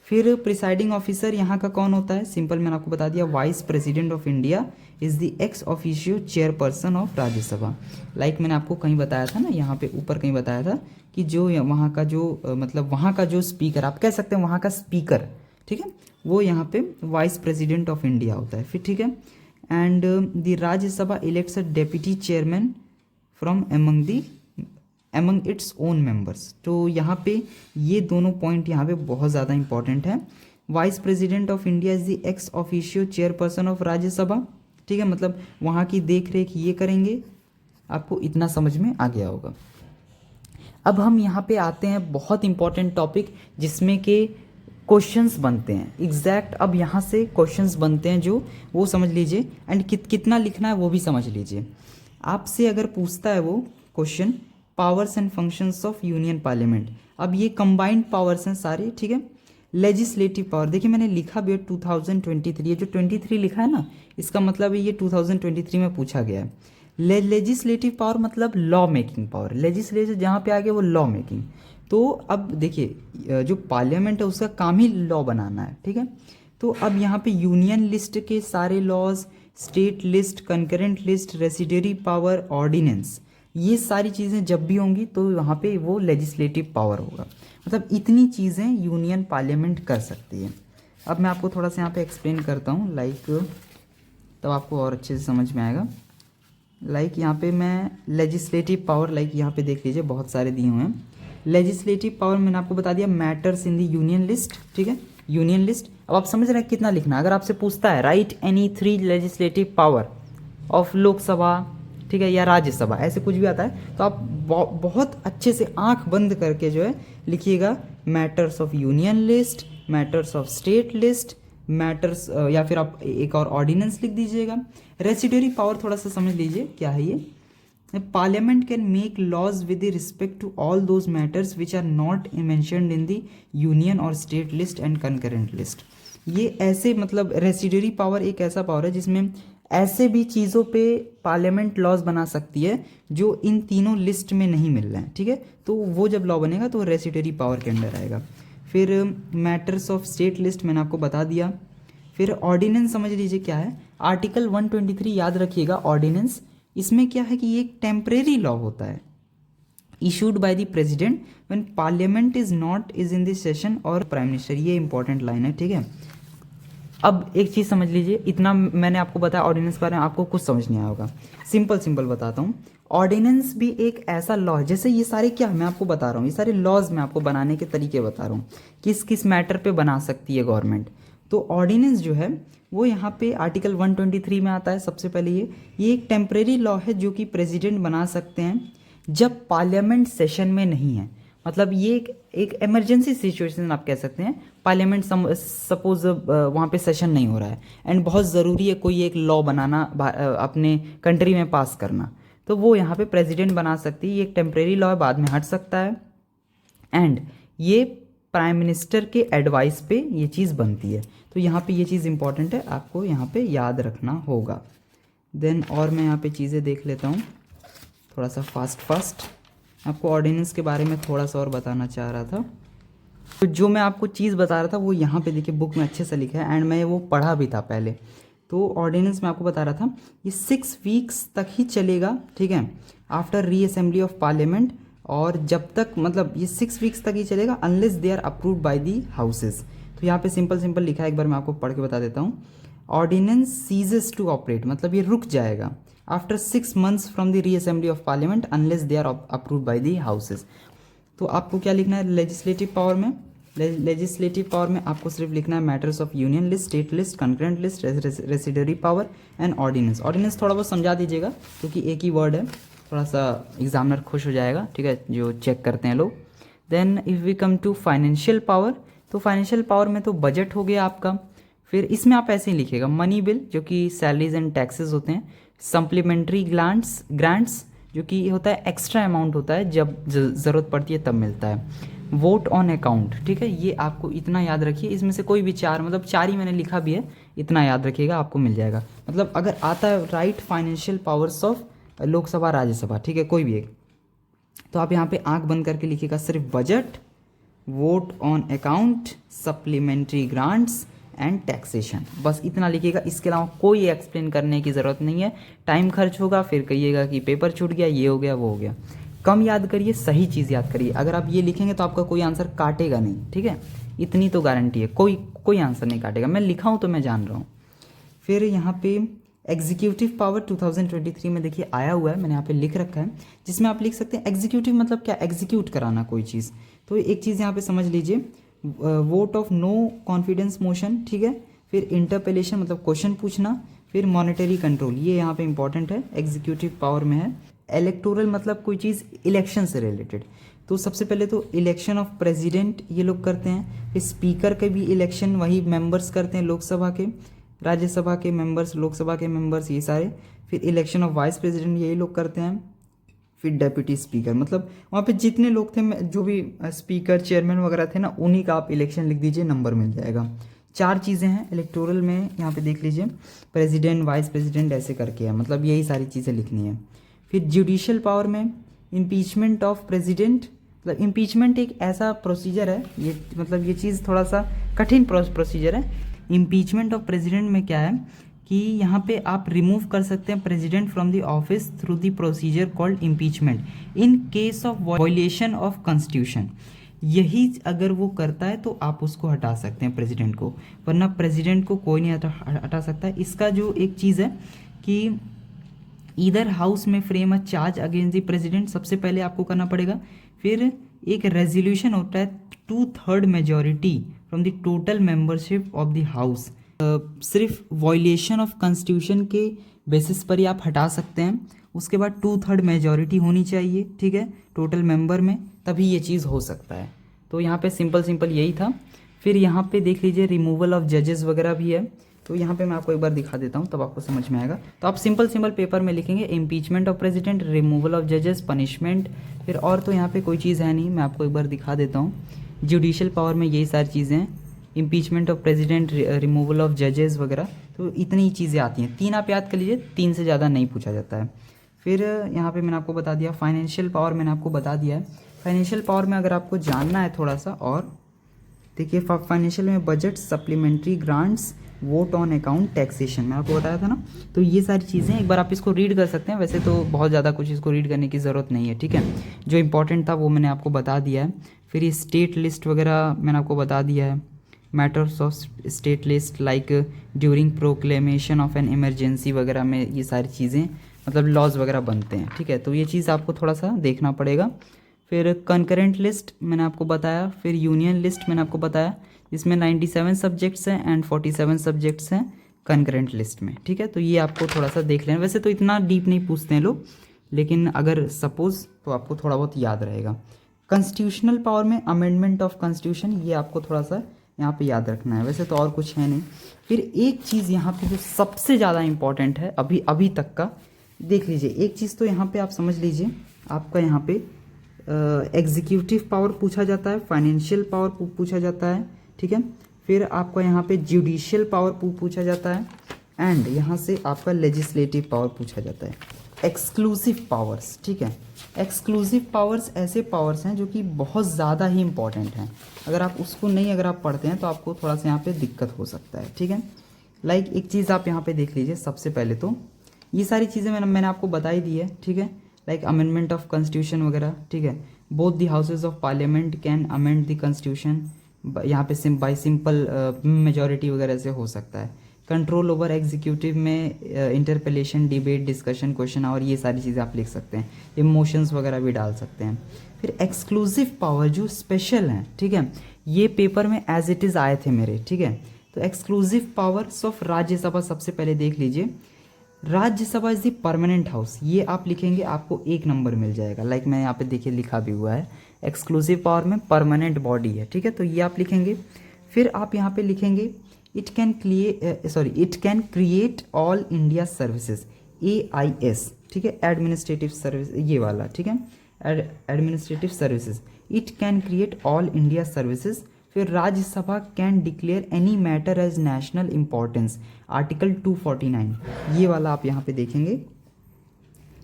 Speaker 1: फिर प्रिसाइडिंग ऑफिसर यहाँ का कौन होता है? सिंपल मैंने आपको बता दिया, vice president of India is the ex officio chairperson of Rajya Sabha. Like मैंने आपको कहीं बताया था ना, यहाँ पे ऊपर कहीं बताया था कि जो वहाँ का जो मतलब वहाँ का जो स्पीकर, आप कह सकते हैं वहाँ का स्पीकर, ठीक है, वो यहाँ पे वाइस प्रेसिडेंट ऑफ इंडिया होता है, फिर ठीक है। And the Rajya Sabha elects a deputy chairman from among its own members. तो यहाँ पे ये दोनों पॉइंट यहाँ पे बहुत ज़्यादा इंपॉर्टेंट है। Vice president of India is the ex officio chairperson of Rajya Sabha, ठीक है, मतलब वहाँ की देख रेख ये करेंगे। आपको इतना समझ में आ गया होगा। अब हम यहाँ पे आते हैं बहुत इंपॉर्टेंट टॉपिक जिसमें के क्वेश्चंस बनते हैं एग्जैक्ट। अब यहाँ से क्वेश्चंस बनते हैं जो वो समझ लीजिए, एंड कितना लिखना है वो भी समझ लीजिए। आपसे अगर पूछता है वो question powers and functions of union parliament, अब ये कंबाइंड पावर्स हैं सारे, ठीक है। लेजिस्लेटिव पावर, देखिए मैंने लिखा भी है 2023, ये जो 23 लिखा है ना, इसका मतलब है ये 2023 में पूछा गया है। लेजिस्लेटिव पावर मतलब लॉ मेकिंग पावर, लेजिस्लेचर जहाँ पे आ गया वो लॉ मेकिंग। तो अब देखिए जो पार्लियामेंट है उसका काम ही लॉ बनाना है, ठीक है। तो अब यहाँ पे यूनियन लिस्ट के सारे laws, state list, concurrent list, residuary power, ordinance, ये सारी चीज़ें जब भी होंगी तो वहाँ पे वो लेजिस्लेटिव पावर होगा। मतलब इतनी चीज़ें यूनियन पार्लियामेंट कर सकती है। अब मैं आपको थोड़ा सा यहाँ पे एक्सप्लेन करता हूँ, लाइक तब आपको और अच्छे से समझ में आएगा। लाइक यहाँ पे मैं लेजिस्लेटिव पावर, लाइक यहाँ पे देख लीजिए बहुत सारे दिए हुए हैं। लेजिस्लेटिव पावर मैंने आपको बता दिया matters in the union list, ठीक है, यूनियन लिस्ट। अब आप समझ रहे हैं कितना लिखना है। अगर आपसे पूछता है right any 3 legislative power of Lok Sabha, ठीक है, या राज्यसभा, ऐसे कुछ भी आता है तो आप बहुत अच्छे से आंख बंद करके जो है लिखिएगा matters of union list, matters of state list, matters, या फिर आप एक और ऑर्डिनेंस लिख दीजिएगा। रेसिडरी पावर थोड़ा सा समझ लीजिए क्या है ये। Parliament can make laws with respect to all those matters which are not mentioned in the union और state list and concurrent list. ये ऐसे मतलब रेसिडरी पावर एक ऐसा पावर है जिसमें ऐसे भी चीज़ों पे पार्लियामेंट लॉज बना सकती है जो इन तीनों लिस्ट में नहीं मिल रहे हैं, ठीक है। तो वो जब लॉ बनेगा तो रेसिडरी पावर के अंडर आएगा। फिर मैटर्स ऑफ स्टेट लिस्ट मैंने आपको बता दिया। फिर ऑर्डिनेंस समझ लीजिए क्या है। आर्टिकल 123 याद रखिएगा, ऑर्डिनेंस इसमें क्या है कि ये एक टेम्परेरी लॉ होता है issued by the president when parliament is not is in this session और प्राइम मिनिस्टर। ये इंपॉर्टेंट लाइन है, ठीक है। अब एक चीज़ समझ लीजिए, इतना मैंने आपको बताया ऑर्डिनेंस के बारे में, आपको कुछ समझ नहीं आया होगा। सिंपल बताता हूँ। ऑर्डिनेंस भी एक ऐसा लॉ है, जैसे ये सारे क्या मैं आपको बता रहा हूँ, ये सारे लॉज मैं आपको बनाने के तरीके बता रहा हूँ, किस किस मैटर पे बना सकती है गवर्नमेंट। तो ऑर्डिनेंस जो है वो यहाँ पे आर्टिकल 123 में आता है। सबसे पहले ये एक टेम्परेरी लॉ है जो कि प्रेसिडेंट बना सकते हैं जब पार्लियामेंट सेशन में नहीं है। मतलब ये एक इमरजेंसी सिचुएशन आप कह सकते हैं। पार्लियामेंट सपोज वहाँ पे सेशन नहीं हो रहा है एंड बहुत ज़रूरी है कोई एक लॉ बनाना अपने कंट्री में पास करना, तो वो यहाँ पे प्रेसिडेंट बना सकती है। ये एक टेम्परेरी लॉ है, बाद में हट सकता है, एंड ये प्राइम मिनिस्टर के एडवाइस पे ये चीज़ बनती है। तो यहाँ पे ये चीज़ इंपॉर्टेंट है, आपको यहाँ पे याद रखना होगा। देन और मैं यहाँ पे चीज़ें देख लेता हूँ थोड़ा सा फास्ट। आपको ऑर्डिनेंस के बारे में थोड़ा सा और बताना चाह रहा था। तो जो मैं आपको चीज़ बता रहा था वो यहाँ पे देखिए बुक में अच्छे से लिखा है, एंड मैं वो पढ़ा भी था पहले। तो ऑर्डिनेंस में आपको बता रहा था ये 6 वीक्स तक ही चलेगा, ठीक है, आफ्टर रीअसेंबली ऑफ पार्लियामेंट। और जब तक मतलब ये 6 वीक्स तक ही चलेगा unless they are approved by the houses. तो यहाँ पे सिंपल लिखा है, एक बार मैं आपको पढ़ के बता देता हूँ। ऑर्डिनेंस सीजेस टू ऑपरेट, मतलब ये रुक जाएगा after 6 months from the reassembly of parliament unless they are approved by the houses. तो आपको क्या लिखना है लेजिस्लेटिव पावर में? लेजिस्लेटिव पावर में आपको सिर्फ लिखना है matters of union list, state list, concurrent list, residuary power and ordinance. Ordinance थोड़ा बहुत समझा दीजिएगा क्योंकि एक ही वर्ड है, थोड़ा सा एग्जामिनर खुश हो जाएगा, ठीक है, जो चेक करते हैं लोग। Then if we come to financial power, तो फाइनेंशियल पावर में तो बजट हो गया आपका। फिर इसमें आप ऐसे ही लिखिएगा मनी बिल जो कि सैलरीज एंड टैक्सेस होते हैं, सप्लीमेंट्री ग्रांट्स जो कि होता है एक्स्ट्रा अमाउंट होता है जब ज़रूरत पड़ती है तब मिलता है, वोट ऑन अकाउंट, ठीक है। ये आपको इतना याद रखिए, इसमें से कोई भी 4 मतलब 4 ही मैंने लिखा भी है, इतना याद रखिएगा आपको मिल जाएगा। मतलब अगर आता है right financial powers of Lok Sabha Rajya Sabha, ठीक है, कोई भी एक, तो आप यहाँ पे आंख बंद करके लिखिएगा सिर्फ budget, vote on account, supplementary grants and taxation, बस इतना लिखिएगा। इसके अलावा कोई एक्सप्लेन करने की ज़रूरत नहीं है, टाइम खर्च होगा, फिर कहिएगा कि पेपर छूट गया, ये हो गया, वो हो गया। कम याद करिए, सही चीज़ याद करिए। अगर आप ये लिखेंगे तो आपका कोई आंसर काटेगा नहीं, ठीक है, इतनी तो गारंटी है, कोई आंसर नहीं काटेगा। मैं लिखा हूँ तो मैं जान रहा हूँ। फिर यहाँ पे एग्जीक्यूटिव पावर 2023 में देखिए आया हुआ है, मैंने यहाँ पे लिख रखा है, जिसमें आप लिख सकते हैं एग्जीक्यूटिव मतलब क्या, एग्जीक्यूट कराना कोई चीज़। तो एक चीज़ यहाँ पे समझ लीजिए, vote of no confidence motion, ठीक है, फिर इंटरपेलेशन मतलब क्वेश्चन पूछना, फिर मॉनेटरी कंट्रोल, ये यहाँ पे इंपॉर्टेंट है, एग्जीक्यूटिव पावर में है। इलेक्टोरल मतलब कोई चीज़ इलेक्शन से रिलेटेड। तो सबसे पहले तो इलेक्शन ऑफ प्रेसिडेंट ये लोग करते हैं, फिर स्पीकर के भी इलेक्शन वही मेंबर्स करते हैं, लोकसभा के, राज्यसभा के मेंबर्स, लोकसभा के मेंबर्स ये सारे, फिर इलेक्शन ऑफ वाइस प्रेसिडेंट यही लोग करते हैं, फिर डेप्यूटी स्पीकर, मतलब वहाँ पे जितने लोग थे जो भी स्पीकर चेयरमैन वगैरह थे ना, उन्हीं का आप इलेक्शन लिख दीजिए, नंबर मिल जाएगा। 4 चीज़ें हैं इलेक्टोरल में, यहाँ पे देख लीजिए, प्रेसिडेंट वाइस प्रेसिडेंट ऐसे करके है, मतलब यही सारी चीज़ें लिखनी है। फिर जुडिशियल पावर में इम्पीचमेंट ऑफ प्रेसिडेंट, मतलब इम्पीचमेंट एक ऐसा प्रोसीजर है, ये मतलब ये चीज़ थोड़ा सा कठिन प्रोसीजर है। इम्पीचमेंट ऑफ प्रेसिडेंट में क्या है कि यहाँ पे आप रिमूव कर सकते हैं president from the office through the procedure called impeachment in case of violation of constitution. यही अगर वो करता है तो आप उसको हटा सकते हैं प्रेसिडेंट को, वरना प्रेसिडेंट को कोई नहीं हटा सकता है। इसका जो एक चीज़ है कि ईदर हाउस में frame a charge against the president, सबसे पहले आपको करना पड़ेगा, फिर एक रेजोल्यूशन होता है 2/3 majority from the total membership of the house. सिर्फ वॉयलेशन ऑफ कॉन्स्टिट्यूशन के बेसिस पर ही आप हटा सकते हैं, उसके बाद 2/3 मेजॉरिटी होनी चाहिए, ठीक है, टोटल मेंबर में, तभी ये चीज़ हो सकता है। तो यहाँ पे सिंपल यही था। फिर यहाँ पे देख लीजिए रिमूवल ऑफ जजेस वगैरह भी है, तो यहाँ पे मैं आपको एक बार दिखा देता हूँ तब आपको समझ में आएगा। तो आप सिंपल पेपर में लिखेंगे impeachment of president, removal of जजेस, पनिशमेंट, फिर और तो यहाँ पे कोई चीज़ है नहीं, मैं आपको एक बार दिखा देता हूँ। जुडिशियल पावर में यही सारी चीज़ें हैं, impeachment of president, removal of जजेस वगैरह, तो इतनी ही चीज़ें आती हैं। 3 आप याद कर लीजिए, 3 से ज़्यादा नहीं पूछा जाता है। फिर यहाँ पे मैंने आपको बता दिया फाइनेंशियल पावर, मैंने आपको बता दिया है। फाइनेंशियल पावर में अगर आपको जानना है थोड़ा सा और देखिए, फाइनेंशियल में budget, supplementary grants, vote on account, taxation, मैं आपको बताया था ना। तो ये सारी चीज़ें एक बार आप इसको रीड कर सकते हैं, वैसे तो बहुत ज़्यादा कुछ इसको रीड करने की ज़रूरत नहीं है, ठीक है। जो इंपॉर्टेंट था वो मैंने आपको बता दिया है। फिर ये स्टेट लिस्ट वगैरह मैंने आपको बता दिया है, matters of state list like during proclamation of an emergency वगैरह में ये सारी चीज़ें मतलब लॉज वगैरह बनते हैं, ठीक है। तो ये चीज़ आपको थोड़ा सा देखना पड़ेगा। फिर कंकरेंट लिस्ट मैंने आपको बताया, फिर यूनियन लिस्ट मैंने आपको बताया, इसमें 97 सब्जेक्ट्स हैं एंड 47 सब्जेक्ट्स हैं कंकरेंट लिस्ट में, ठीक है। तो ये आपको थोड़ा सा देख लेना, वैसे तो इतना डीप नहीं पूछते हैं लोग, लेकिन अगर सपोज तो आपको थोड़ा बहुत याद रहेगा। कॉन्स्टिट्यूशनल पावर में अमेंडमेंट ऑफ कॉन्स्टिट्यूशन, ये आपको थोड़ा सा यहाँ पे याद रखना है, वैसे तो और कुछ है नहीं। फिर एक चीज़ यहाँ पे जो सबसे ज़्यादा इम्पॉर्टेंट है अभी तक का, देख लीजिए, एक चीज़ तो यहाँ पे आप समझ लीजिए, आपका यहाँ पे एग्जीक्यूटिव पावर पूछा जाता है, फाइनेंशियल पावर पूछा जाता है, ठीक है। फिर आपका यहाँ पे जुडिशियल पावर पूछा जाता है, एंड यहाँ से आपका लेजिस्लेटिव पावर पूछा जाता है। एक्सक्लूसिव पावर्स, ठीक है, एक्सक्लूसिव पावर्स ऐसे पावर्स हैं जो कि बहुत ज़्यादा ही इंपॉर्टेंट हैं, अगर आप उसको नहीं अगर आप पढ़ते हैं तो आपको थोड़ा सा यहाँ पे दिक्कत हो सकता है, ठीक है। लाइक एक चीज़ आप यहाँ पे देख लीजिए, सबसे पहले तो ये सारी चीज़ें मैंने आपको बता ही दी है, ठीक है, लाइक अमेंडमेंट ऑफ कॉन्स्टिट्यूशन वगैरह, ठीक है। Both the houses of parliament can amend the constitution, यहाँ पे बाई सिंपल मेजॉरिटी वगैरह से हो सकता है। कंट्रोल ओवर एग्जीक्यूटिव में इंटरपेलेशन, डिबेट, डिस्कशन, क्वेश्चन और ये सारी चीज़ें आप लिख सकते हैं, इमोशंस वगैरह भी डाल सकते हैं। फिर एक्सक्लूसिव पावर जो स्पेशल हैं, ठीक है, ये पेपर में एज इट इज़ आए थे मेरे, ठीक है। तो एक्सक्लूसिव पावर्स ऑफ राज्यसभा, सबसे पहले देख लीजिए, Rajya Sabha is the permanent house, ये आप लिखेंगे आपको 1 नंबर मिल जाएगा। लाइक मैं यहाँ पे देखिए लिखा भी हुआ है, एक्सक्लूसिव पावर में परमानेंट बॉडी है, ठीक है, तो ये आप लिखेंगे। फिर आप यहाँ पे लिखेंगे it can create all India services, AIS, ठीक है, एडमिनिस्ट्रेटिव सर्विस, ये वाला, ठीक है, administrative services, it can create all India services. फिर Rajyasabha can declare any matter as national importance, article 249, ये वाला आप यहाँ पे देखेंगे।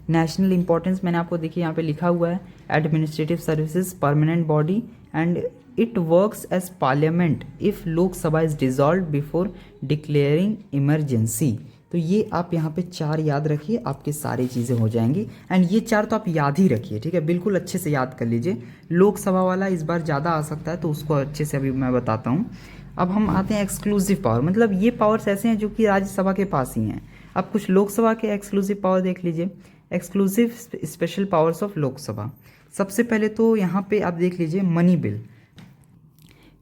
Speaker 1: नेशनल इंपॉर्टेंस मैंने आपको देखिए यहाँ पे लिखा हुआ है, administrative services, permanent body, and it works as parliament if Lok Sabha is dissolve before declaring emergency. तो ये आप यहाँ पे 4 याद रखिए, आपके सारी चीज़ें हो जाएंगी। एंड ये 4 तो आप याद ही रखिए, ठीक है, बिल्कुल अच्छे से याद कर लीजिए। लोकसभा वाला इस बार ज़्यादा आ सकता है, तो उसको अच्छे से अभी मैं बताता हूँ। अब हम आते हैं एक्सक्लूसिव पावर, मतलब ये पावर्स ऐसे हैं जो कि राज्यसभा के पास ही हैं। अब कुछ लोकसभा के एक्सक्लूसिव पावर देख लीजिए, exclusive special powers of Lok Sabha. सबसे पहले तो यहाँ पे आप देख लीजिए money bill,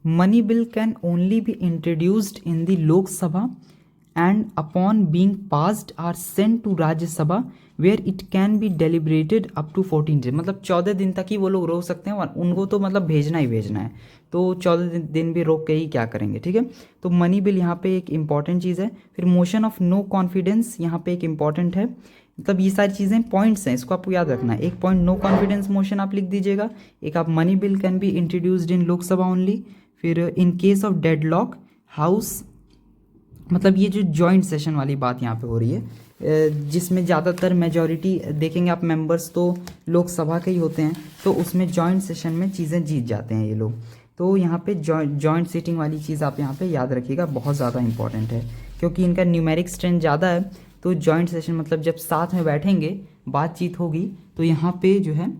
Speaker 1: money bill can only B introduced in the लोक सभा and upon being passed are sent to Rajya Sabha where it can be deliberated up to 14 days, मतलब 14 दिन तक ही वो लोग रोक सकते हैं, और उनको तो मतलब भेजना ही भेजना है, तो 14 दिन भी रोक के ही क्या करेंगे, ठीक है। तो मनी बिल यहाँ पे एक इंपॉर्टेंट चीज़ है। फिर मोशन ऑफ नो कॉन्फिडेंस यहाँ पे एक इंपॉर्टेंट है, मतलब ये सारी चीज़ें पॉइंट्स हैं, इसको आपको याद रखना है। एक पॉइंट नो कॉन्फिडेंस मोशन आप लिख दीजिएगा, एक आप money bill can be introduced in Loksabha only. फिर in case of deadlock house, मतलब ये जो जॉइंट सेशन वाली बात यहाँ पे हो रही है, जिसमें ज़्यादातर मेजॉरिटी देखेंगे आप मेंबर्स तो लोकसभा के ही होते हैं, तो उसमें जॉइंट सेशन में चीज़ें जीत जाते हैं ये लोग। तो यहाँ पे जॉइंट सीटिंग वाली चीज़ आप यहाँ पे याद रखिएगा, बहुत ज़्यादा इंपॉर्टेंट है, क्योंकि इनका न्यूमेरिक स्ट्रेंथ ज़्यादा है। तो जॉइंट सेशन मतलब जब साथ में बैठेंगे बातचीत होगी, तो यहाँ पे जो है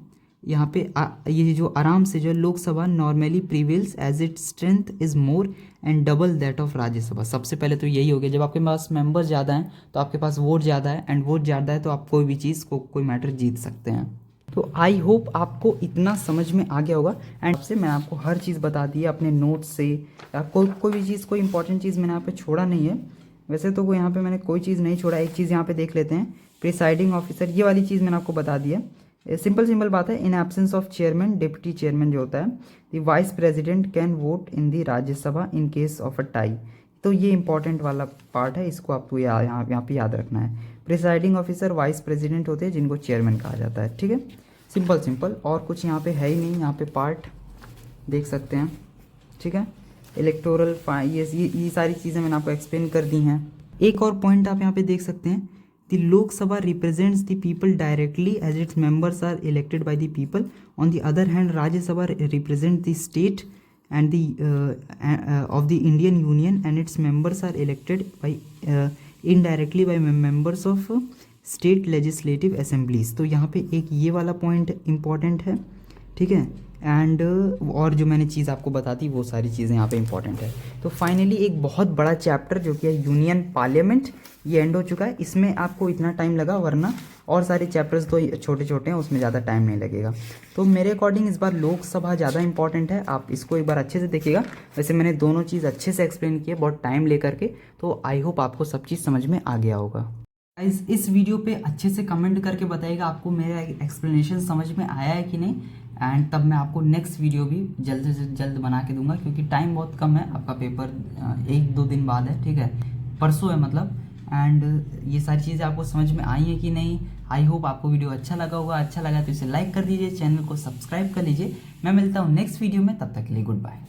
Speaker 1: यहाँ पे ये जो आराम से जो Lok Sabha normally prevails as it strength is more and double that of Rajya Sabha. सबसे पहले तो यही हो गया, जब आपके पास मेंबर ज़्यादा हैं तो आपके पास वोट ज़्यादा है, एंड वोट ज़्यादा है तो आप कोई भी चीज़ को कोई मैटर जीत सकते हैं। तो आई होप आपको इतना समझ में आ गया होगा, एंड आपसे मैं आपको हर चीज़ बता दी है अपने नोट्स से, या कोई भी चीज़, कोई इंपॉर्टेंट चीज़ मैंने यहाँ पे छोड़ा नहीं है। वैसे तो यहाँ पे मैंने कोई चीज़ नहीं छोड़ा। एक चीज़ यहाँ पे देख लेते हैं, प्रिसाइडिंग ऑफिसर, ये वाली चीज़ मैंने आपको बता दी है। सिंपल बात है, in absence of chairman deputy chairman जो होता है, the vice president can vote in the Rajya Sabha in case of a tie. तो ये इंपॉर्टेंट वाला पार्ट है, इसको आपको यहाँ पे याद रखना है। प्रिसाइडिंग ऑफिसर वाइस प्रेसिडेंट होते हैं जिनको चेयरमैन कहा जाता है, ठीक है। सिंपल, और कुछ यहाँ पे है ही नहीं, यहाँ पे पार्ट देख सकते हैं, ठीक है। इलेक्टोरल ये सारी चीज़ें मैंने आपको एक्सप्लेन कर दी हैं। एक और पॉइंट आप यहाँ पे देख सकते हैं, the Lok Sabha represents the people directly as its members are elected by the people. On the other hand, Rajya Sabha represents the state and the of the Indian Union, and its members are elected by indirectly by members of state legislative assemblies. तो यहाँ पे एक ये वाला पॉइंट इम्पॉर्टेंट है, ठीक है। एंड और जो मैंने चीज़ आपको बता दी वो सारी चीज़ें यहाँ पे इंपॉर्टेंट है। तो फाइनली एक बहुत बड़ा चैप्टर जो कि है यूनियन पार्लियामेंट, ये एंड हो चुका है। इसमें आपको इतना टाइम लगा, वरना और सारे चैप्टर्स तो छोटे छोटे हैं, उसमें ज़्यादा टाइम नहीं लगेगा। तो मेरे अकॉर्डिंग इस बार लोकसभा ज़्यादा इंपॉर्टेंट है, आप इसको एक बार अच्छे से देखिएगा। वैसे मैंने दोनों चीज़ अच्छे से एक्सप्लेन किया बहुत टाइम लेकर के, तो आई होप आपको सब चीज़ समझ में आ गया होगा। गाइस इस वीडियो पे अच्छे से कमेंट करके बताइएगा आपको मेरा एक्सप्लेनेशन समझ में आया है कि नहीं, एंड तब मैं आपको नेक्स्ट वीडियो भी जल्द से जल्द बना के दूंगा, क्योंकि टाइम बहुत कम है, आपका पेपर 1-2 दिन बाद है, ठीक है, परसों है मतलब। एंड ये सारी चीज़ें आपको समझ में आई हैं कि नहीं, आई होप आपको वीडियो अच्छा लगा होगा। अच्छा लगा तो इसे लाइक कर दीजिए, चैनल को सब्सक्राइब कर लीजिए। मैं मिलता हूँ नेक्स्ट वीडियो में, तब तक के लिए गुड बाय।